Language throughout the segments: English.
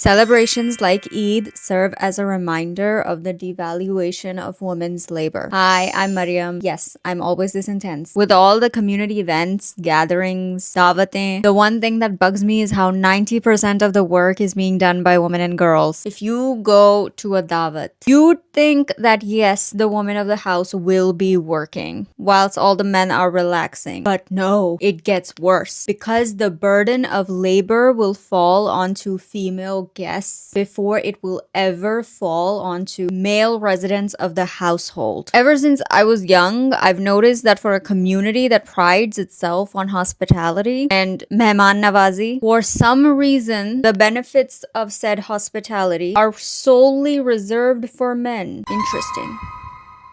Celebrations like Eid serve as a reminder of the devaluation of women's labor. Hi, I'm Mariam. Yes, I'm always this intense. With all the community events, gatherings, davatein, the one thing that bugs me is how 90% of the work is being done by women and girls. If you go to a davat, you'd think that yes, the woman of the house will be working whilst all the men are relaxing. But no, it gets worse because the burden of labor will fall onto female guests before it will ever fall onto male residents of the household. Ever since I was young, I've noticed that for a community that prides itself on hospitality and mehman nawazi, for some reason, the benefits of said hospitality are solely reserved for men. Interesting.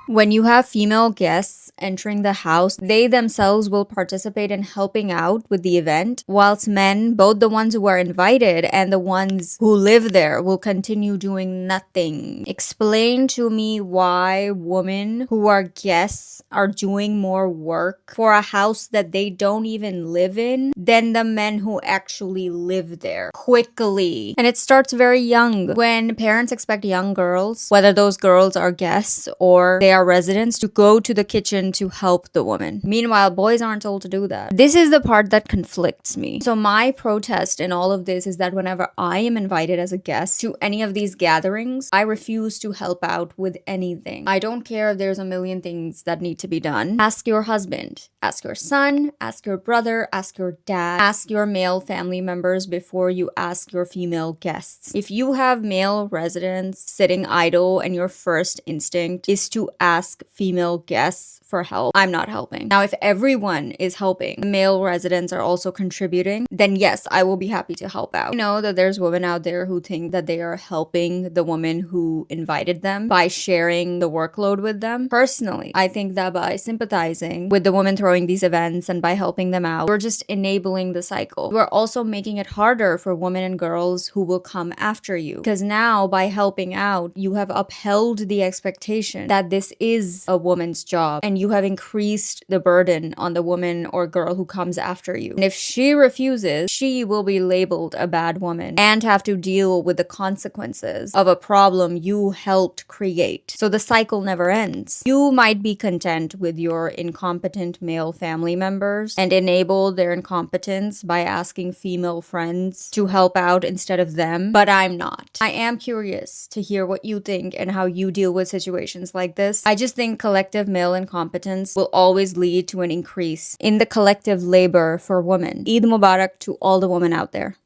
When you have female guests entering the house, they themselves will participate in helping out with the event, whilst men, both the ones who are invited and the ones who live there, will continue doing nothing. Explain to me why women who are guests are doing more work for a house that they don't even live in than the men who actually live there quickly. And it starts very young. When parents expect young girls, whether those girls are guests or they are residents, to go to the kitchen to help the woman. Meanwhile, boys aren't told to do that. This is the part that conflicts me. So my protest in all of this is that whenever I am invited as a guest to any of these gatherings, I refuse to help out with anything. I don't care if there's a million things that need to be done. Ask your husband, ask your son, ask your brother, ask your dad, ask your male family members before you ask your female guests. If you have male residents sitting idle and your first instinct is to ask female guests for help, I'm not helping. Now, if everyone is helping, the male residents are also contributing, then yes, I will be happy to help out. I know that there's women out there who think that they are helping the woman who invited them by sharing the workload with them. Personally, I think that by sympathizing with the woman throwing these events and by helping them out, we're just enabling the cycle. We're also making it harder for women and girls who will come after you. Because now, by helping out, you have upheld the expectation that this is a woman's job, and you have increased the burden on the woman or girl who comes after you. And if she refuses, she will be labeled a bad woman and have to deal with the consequences of a problem you helped create. So the cycle never ends. You might be content with your incompetent male family members and enable their incompetence by asking female friends to help out instead of them, but I'm not. I am curious to hear what you think and how you deal with situations like this. I just think collective male incompetence will always lead to an increase in the collective labor for women. Eid Mubarak to all the women out there.